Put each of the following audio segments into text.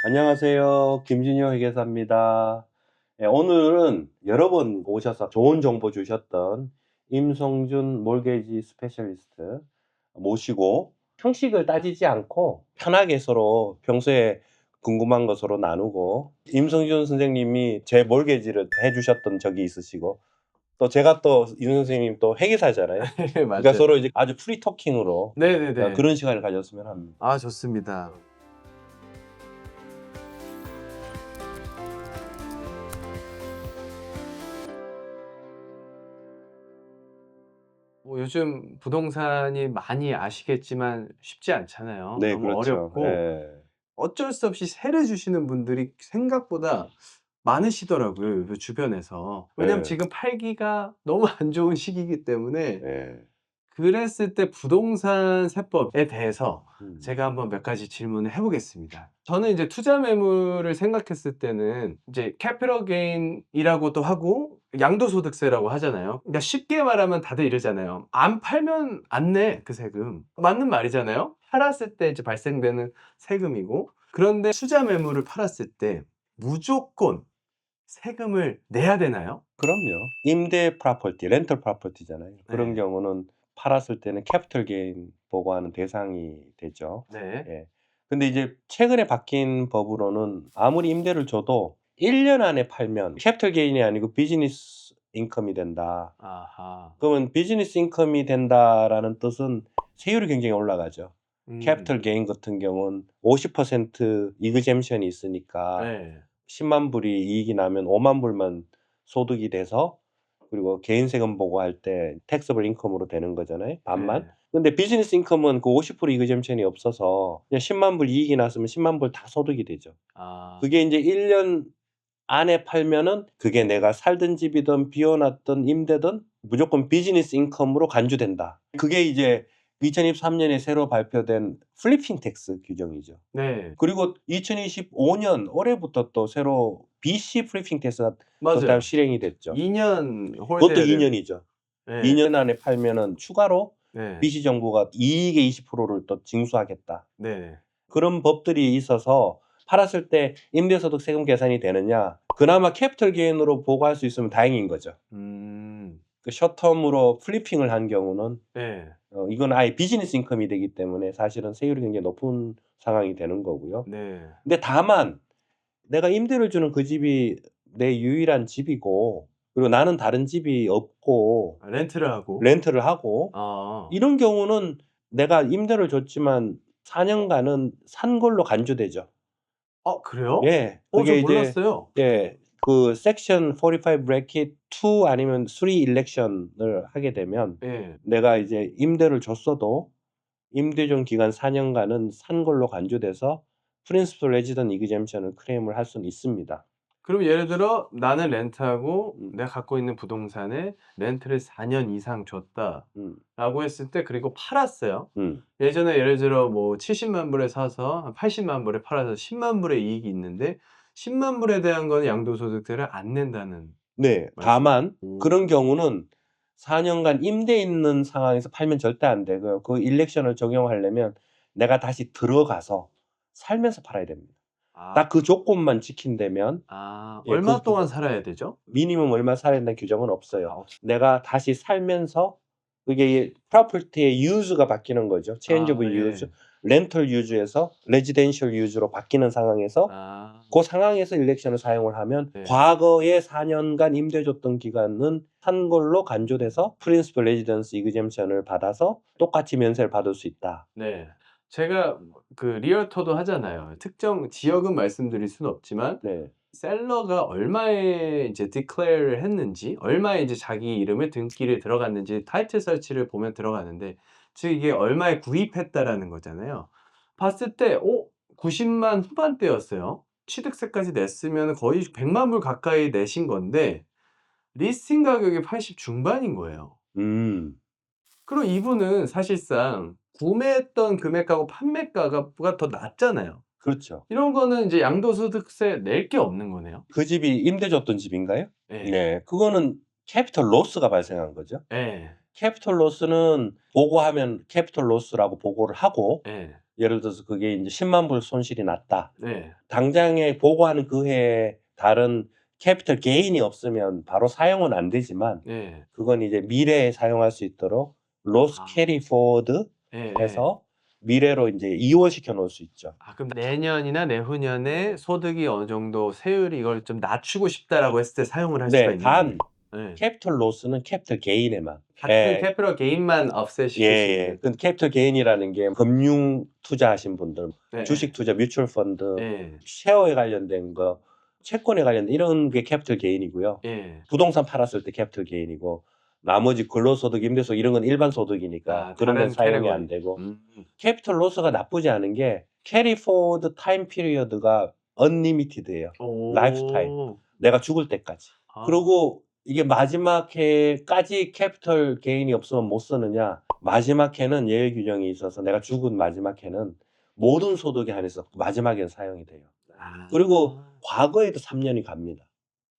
안녕하세요. 김진효 회계사입니다. 예, 오늘은 여러 번 오셔서 좋은 정보 주셨던 임성준 몰게지 스페셜리스트 모시고 형식을 따지지 않고 편하게 서로 평소에 궁금한 거 서로 나누고, 임성준 선생님이 제 몰게지를 해주셨던 적이 있으시고, 또 제가 또 임 선생님 또 회계사잖아요. 네, 그러니까 맞아요. 서로 이제 아주 프리토킹으로 네네네. 그런 시간을 가졌으면 합니다. 아, 좋습니다. 뭐 요즘 부동산이 많이 아시겠지만 쉽지 않잖아요. 네, 너무 그렇죠. 어렵고 예. 어쩔 수 없이 세를 주시는 분들이 생각보다 많으시더라고요, 요 주변에서. 왜냐면 예. 지금 팔기가 너무 안 좋은 시기이기 때문에. 예. 그랬을 때 부동산 세법에 대해서 음. 제가 한번 몇 가지 질문을 해 보겠습니다. 저는 이제 투자 매물을 생각했을 때는 이제 캐피털 게인이라고도 하고 양도소득세라고 하잖아요. 그러니까 쉽게 말하면 다들 이러잖아요. "안 팔면 안 내, 그 세금." 맞는 말이잖아요. 팔았을 때 이제 발생되는 세금이고. 그런데 투자 매물을 팔았을 때 무조건 세금을 내야 되나요? 그럼요. 임대 프로퍼티, 렌털 프로퍼티잖아요. 그런 네. 경우는 팔았을 때는 캐피털 게인 보고하는 대상이 되죠. 네. 예. 근데 이제 최근에 바뀐 법으로는 아무리 임대를 줘도 1년 안에 팔면 캐피털 게인이 아니고 비즈니스 인컴이 된다. 아하. 그러면 비즈니스 인컴이 된다라는 뜻은 세율이 굉장히 올라가죠. 음. 캐피털 게인 같은 경우는 50% 이그젬션이 있으니까 네. 10만 불이 이익이 나면 5만 불만 소득이 돼서, 그리고 개인 세금 보고할 때 택서블 인컴으로 되는 거잖아요, 반만. 네. 근데 비즈니스 인컴은 그 50% 이그젬션이 없어서 그냥 10만 불 이익이 났으면 10만 불 다 소득이 되죠. 아. 그게 인제 1년 안에 팔면은 그게 내가 살던 집이든 비워 놨던 임대든 무조건 비즈니스 인컴으로 간주된다. 그게 이제 2023 년에 새로 발표된 플리핑 텍스 규정이죠. 네. 그리고 2025년 올해부터 또 새로 BC 프리핑 텍스가 또 따로 맞아요. 실행이 됐죠. 2년 그것도 홀드해야 2 되는. 년이죠. 2 네. 년 안에 팔면은 추가로 네. BC 정부가 이익의 20%를 또 징수하겠다. 네. 그런 법들이 있어서 팔았을 때 임대소득 세금 계산이 되느냐, 그나마 캐피털 게인으로 보고할 수 있으면 다행인 거죠. 음. 그 숏텀으로 플리핑을 한 경우는 네. 이건 아예 비즈니스 인컴이 되기 때문에 사실은 세율이 굉장히 높은 상황이 되는 거고요. 네. 근데 다만 내가 임대를 주는 그 집이 내 유일한 집이고, 그리고 나는 다른 집이 없고 아, 렌트를 하고. 렌트를 하고, 아. 이런 경우는 내가 임대를 줬지만 4 년간은 산 걸로 간주되죠. 그래요? 예. 저 그게 이제 몰랐어요. 예, 그 섹션 45 브래킷 2 아니면 3 일렉션을 하게 되면 예. 내가 이제 임대를 줬어도 임대중 기간 4 년간은 산 걸로 간주돼서 프린시플 레지던트 이그젬션을 클레임을 할 수는 있습니다. 그럼 예를 들어 나는 렌트하고 음. 내가 갖고 있는 부동산에 렌트를 4년 이상 음. 줬다라고 했을 때, 그리고 팔았어요. 음. 예전에 예를 들어 뭐 70만 불에 사서 한 80만 불에 팔아서 10만 불의 이익이 있는데 10만 불에 대한 거는 양도소득세를 안 낸다는 네. 말씀. 다만 오. 그런 경우는 4 년간 임대에 있는 상황에서 팔면 절대 안 되고요. 그 일렉션을 적용하려면 내가 다시 들어가서 살면서 팔아야 됩니다. 아. 딱 그 조건만 지킨다면. 예, 얼마 동안 살아야 되죠? 미니멈 얼마 살아야 된다는 규정은 없어요. 없. 내가 다시 살면서 그게 프로퍼티의 유즈가 바뀌는 거죠. 체인지 오브 유즈. 예. 렌털 유즈에서 레지덴셜 유즈로 바뀌는 상황에서 아. 그 상황에서 일렉션을 사용을 하면 네. 과거에 4 년간 임대 줬던 기간은 산 걸로 간주돼서 프린시플 레지던스 이그젬션을 받아서 똑같이 면세를 받을 수 있다. 네. 제가 그 리얼터도 하잖아요. 특정 지역은 말씀드릴 수는 없지만 네. 셀러가 얼마에 이제 디클레어를 했는지, 얼마에 이제 자기 이름의 등기를 들어갔는지 타이틀 서치를 보면 들어가는데, 즉 이게 얼마에 구입했다라는 거잖아요. 봤을 때 90만 후반대였어요. 취득세까지 냈으면 거의 100만 불 가까이 내신 건데 리스팅 가격이 80 중반인 거예요. 음. 그럼 이분은 사실상 구매했던 금액하고 판매가가 더 낮잖아요. 그렇죠. 이런 거는 이제 양도소득세 낼 게 없는 거네요. 그 집이 임대 줬던 집인가요? 예. 네. 그거는 캐피털 로스가 발생한 거죠. 예. 캐피털 로스는 보고하면 캐피털 로스라고 보고를 하고, 예. 예를 들어서 그게 이제 10만 불 손실이 났다. 네. 당장에 보고하는 그 해에 다른 캐피털 게인이 없으면 바로 사용은 안 되지만 네. 그건 이제 미래에 사용할 수 있도록 로스 아. 캐리 포워드 예, 예. 해서 미래로 이제 이월시켜 놓을 수 있죠. 아, 그럼 내년이나 내후년에 소득이 어느 정도 세율이 이걸 좀 낮추고 싶다라고 했을 때 사용을 할 수가 네, 있는 단 거예요. 예. 캐피털 로스는 캐피털 게인에만. 같은 예, 캐피털 게인만 offset시킬 수 예. 있는. 그 캐피털 게인이라는 게 금융 투자하신 분들, 네, 주식 투자, 뮤추얼 펀드, 예. 쉐어에 관련된 거, 채권에 관련된 이런 게 캐피털 게인이고요. 예. 부동산 팔았을 때 캐피털 게인이고 나머지 근로소득, 임대소득 이런 건 일반 소득이니까 아, 그런 데는 다른 사용이 캐테고리. 안 되고 캐피털 로스가 나쁘지 않은 게 캐리 포워드 타임 피리어드가 언리미티드예요. 라이프타임. 오. 내가 죽을 때까지. 아. 그리고 이게 마지막 해까지 캐피털 게인이 없으면 못 쓰느냐? 마지막 해는 예외 규정이 있어서 내가 죽은 마지막 해는 모든 소득에 한해서 마지막에는 사용이 돼요. 아. 그리고 과거에도 3년이 갑니다.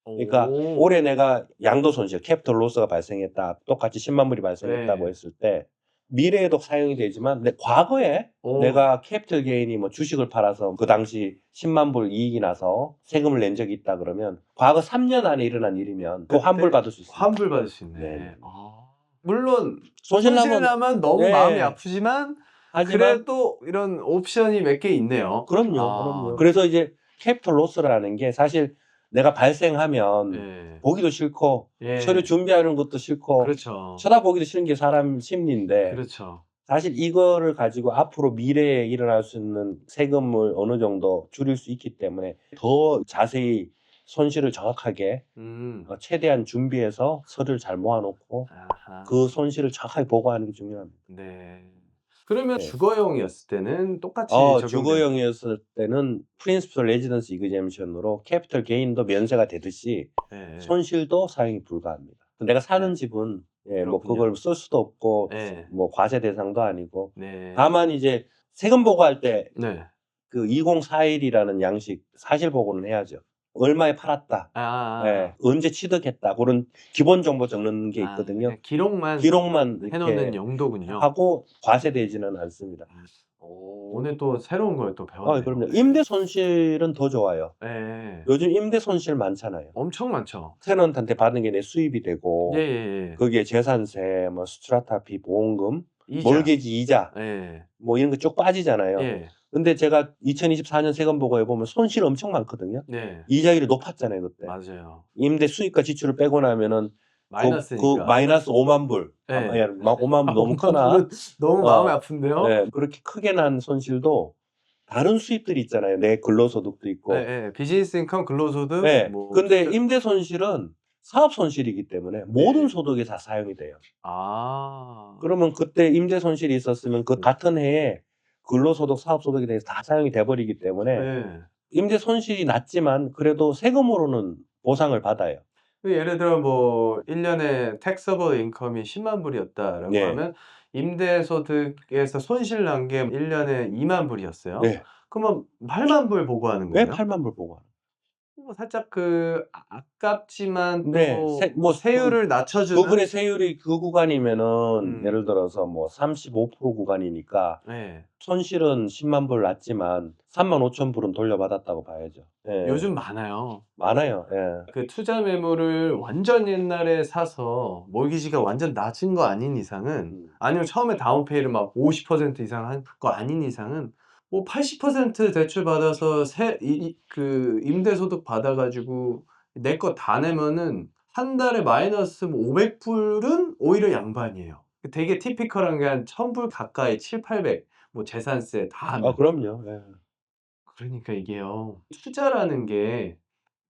그러니까 오. 올해 내가 양도 손실, 캐피털 로스가 발생했다. 똑같이 10만 불이 발생했다고 네. 했을 때 미래에도 사용이 되지만 과거에 오. 내가 캐피털 게인이 뭐 주식을 팔아서 그 당시 10만 불 이익이 나서 세금을 낸 적이 있다 그러면 과거 3년 안에 일어난 일이면 또 그때 환불 받을 수 있습니다. 환불 받을 수 있네. 네. 아. 물론 손실 손실 나면 나면 너무 네. 마음이 아프지만 하지만 그래도 이런 옵션이 몇 개 있네요. 그럼요, 아. 그럼요. 그래서 이제 캐피털 로스라는 게 사실 내가 발생하면 예. 보기도 싫고 예. 서류 준비하는 것도 싫고 그렇죠. 쳐다보기도 싫은 게 사람 심리인데 그렇죠. 사실 이거를 가지고 앞으로 미래에 일어날 수 있는 세금을 어느 정도 줄일 수 있기 때문에 더 자세히 손실을 정확하게 최대한 준비해서 서류를 잘 모아놓고 아하. 그 손실을 정확하게 보고하는 게 중요합니다. 네. 그러면 네. 주거용이었을 때는 똑같이 적용되는. 주거용이었을 때는 프린시플 레지던스 이그젬션으로 캐피털 게인도 면세가 되듯이 예. 손실도 사용이 불가합니다. 내가 사는 집은 뭐 그렇군요. 그걸 쓸 수도 없고 예. 뭐 과세 대상도 아니고 네. 다만 이제 세금 보고할 때 네. 그 2041이라는 양식 사실 보고는 해야죠. 얼마에 팔았다. 예. 언제 취득했다. 그런 기본 정보 적는 게 있거든요. 그냥 기록만 기록만 이렇게 해놓는 용도군요. 하고 과세되지는 않습니다. 오늘 또 새로운 걸 또 배웠네요. 그럼요. 임대 손실은 더 좋아요. 예. 요즘 임대 손실 많잖아요. 엄청 많죠. 테넌트한테 받는 게 내 수입이 되고 예. 거기에 재산세, 뭐 스트라타피, 보험금, 이자. 몰게지 이자 예. 뭐 이런 거 쭉 빠지잖아요. 예. 근데 제가 2024년 세금 보고해 보면 손실 엄청 많거든요. 네. 이자율이 높았잖아요, 그때. 맞아요. 임대 수입과 지출을 빼고 나면은 마이너스니까. 마이너스 5만 불. 예. 5만 불 너무 크나? 너무 마음이 아픈데요. 네, 그렇게 크게 난 손실도 다른 수입들이 있잖아요. 내 근로소득도 있고. 예. 비즈니스 인컴, 근로소득. 네. 뭐 근데 임대 손실은 사업 손실이기 때문에 모든 소득에 다 사용이 돼요. 아. 그러면 그때 임대 손실이 있었으면 그 같은 해에 근로소득, 사업소득에 대해서 다 사용이 돼 버리기 때문에 네. 임대 손실이 났지만 그래도 세금으로는 보상을 받아요. 예를 들어 뭐 1년에 taxable income이 10만 불이었다라고 네. 하면 임대소득에서 손실 난 게 1년에 2만 불이었어요. 네. 그러면 8만 불 보고하는 왜 거예요? 8만 불 보고 하는 뭐 살짝 그 아깝지만 또 네. 세율을 낮춰주는. 부분의 세율이 그 구간이면은 예를 음. 들어서 뭐 35% 구간이니까 네. 손실은 10만 불 났지만 35,000불은 돌려받았다고 봐야죠. 예. 요즘 많아요. 많아요. 예. 그 투자 매물을 완전 옛날에 사서 몰기지가 완전 낮은 거 아닌 이상은, 아니면 처음에 다운페이를 막 50% 이상 한 거 아닌 이상은 뭐 80% 대출 받아서 그 임대소득 받아가지고 내 거 다 내면은 한 달에 마이너스 500불은 오히려 양반이에요. 되게 티피컬한 게 한 1000불 가까이 7, 800 뭐 재산세 다 하면. 그럼요. 예. 그러니까 이게요. 투자라는 게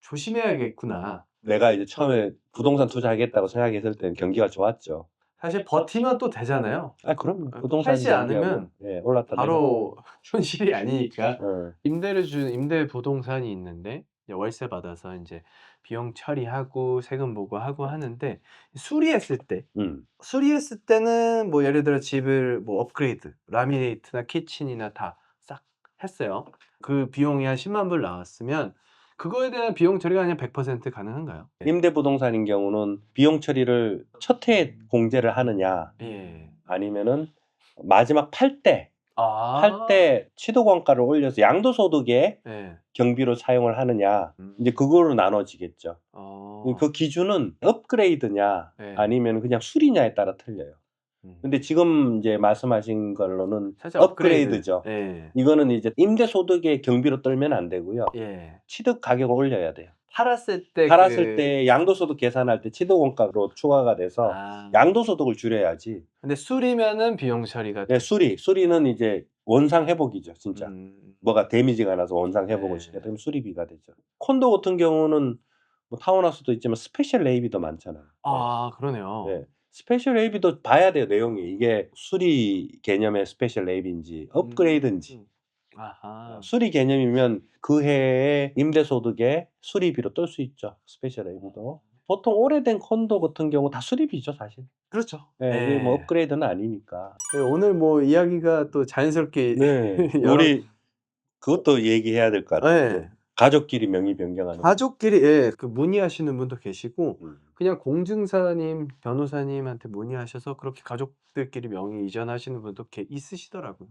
조심해야겠구나. 내가 이제 처음에 부동산 투자하겠다고 생각했을 때는 경기가 좋았죠. 사실 버티면 또 되잖아요. 그럼요. 부동산 팔지 않으면 올랐다 바로 손실이 아니니까. 내렸다. 임대를 주는 임대 부동산이 있는데 이제 월세 받아서 이제 비용 처리하고 세금 보고하고 하는데 수리했을 때는 뭐 예를 들어 집을 뭐 업그레이드, 라미네이트나 키친이나 다 싹 했어요. 그 비용이 한 10만 불 나왔으면 그거에 대한 비용 처리가 그냥 100% 가능한가요? 임대 부동산인 경우는 비용 처리를 첫 해에 공제를 하느냐 예. 아니면은 마지막 팔 때 할 아. 때 취득원가를 올려서 양도소득의 네. 경비로 사용을 하느냐 음. 이제 그거로 나눠지겠죠. 어. 그 기준은 업그레이드냐 네. 아니면 그냥 수리냐에 따라 틀려요. 음. 근데 지금 이제 말씀하신 걸로는 살짝 업그레이드죠. 예. 이거는 이제 임대소득의 경비로 떨면 안 되고요. 예. 취득 가격을 올려야 돼요. 팔았을 때 팔았을 때 양도소득 계산할 때 취득원가로 추가가 돼서 아. 양도소득을 줄여야지. 근데 수리면은 비용 처리가 네, 수리는 이제 원상 회복이죠, 진짜. 음. 뭐가 데미지가 나서 원상 회복을 네. 시켜야 되면 수리비가 되죠. 콘도 같은 경우는 뭐 타운하우스도 있지만 스페셜 AB도 많잖아요. 네. 아 그러네요. 네. 스페셜 AB도 봐야 돼요, 내용이. 이게 수리 개념의 스페셜 AB인지 업그레이드인지. 아하. 수리 개념이면 그 해의 임대소득의 수리비로 뜰 수 있죠, 스페셜 AB도. 보통 오래된 콘도 같은 경우 다 수리비죠, 사실. 그렇죠. 네, 이게 뭐 예. 업그레이드는 아니니까. 네, 오늘 뭐 이야기가 또 자연스럽게 네. 여러 우리 그것도 얘기해야 될 것 같아요. 예. 가족끼리 명의 변경하는 거. 가족끼리 예 그 문의하시는 분도 계시고 음. 그냥 공증사님, 변호사님한테 문의하셔서 그렇게 가족들끼리 명의 이전하시는 분도 있으시더라고요.